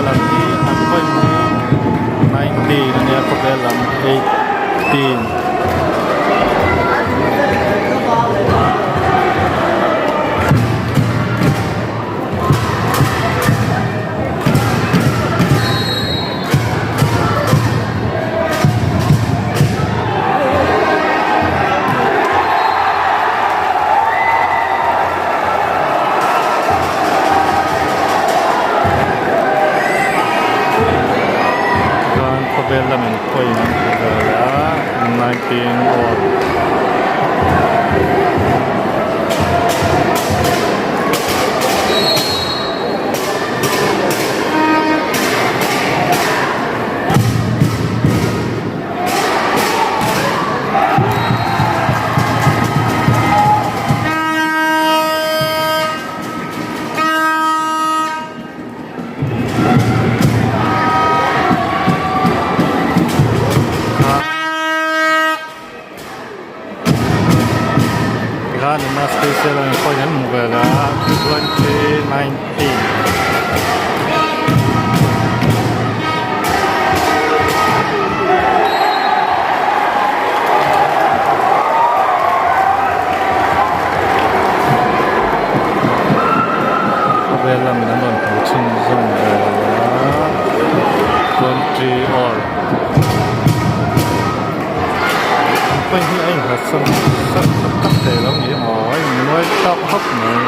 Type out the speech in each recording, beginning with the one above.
lang ni ang point ni 19 and yung problem 18. Development point adalah 19 or na special ang point ng Mugala 2019. Mugala minamon Puchin Zong 20 all. Quay hi anh là sân sân cấp thể lắm nhỉ hỏi nói tao hấp này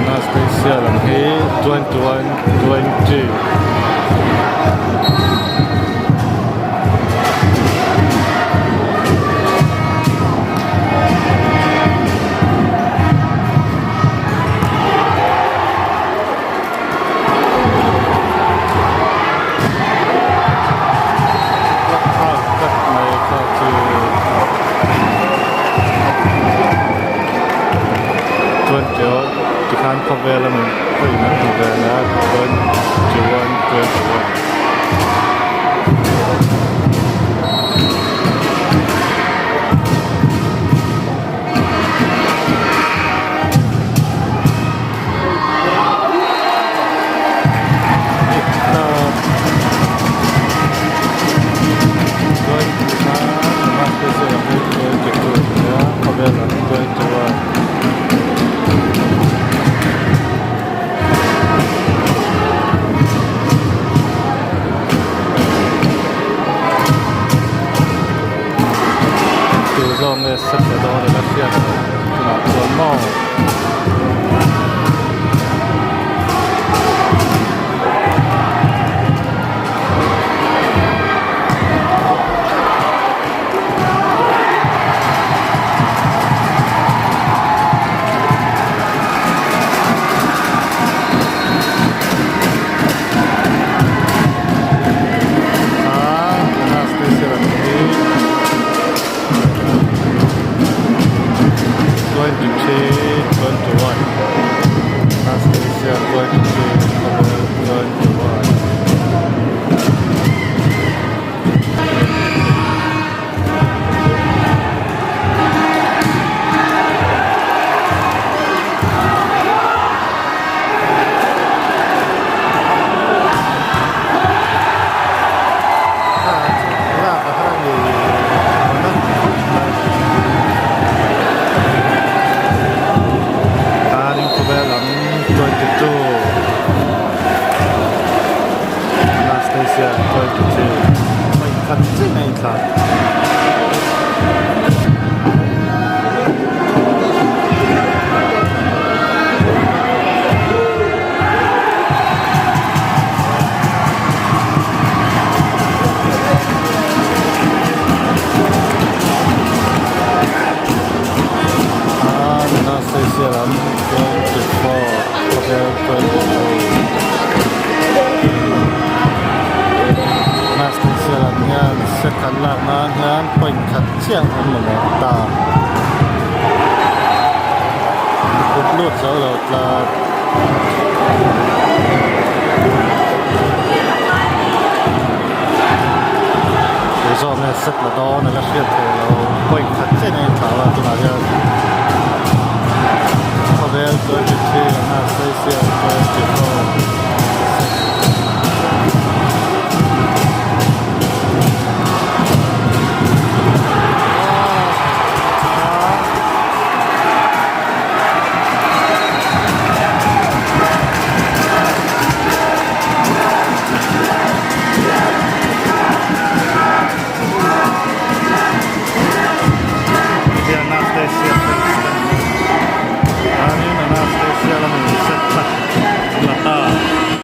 Anastasia làm thế 21 20. Can't cover element, but you know, cover that 21. Dòng này sắp tới đó là phiền là cuốn màu chiang hơn một ta cột lụt sau đó là sức là đó là cái thì là quay thật trên này thảo là tôi nói cho có vẻ tôi chỉ là xây dựng tôi chỉ có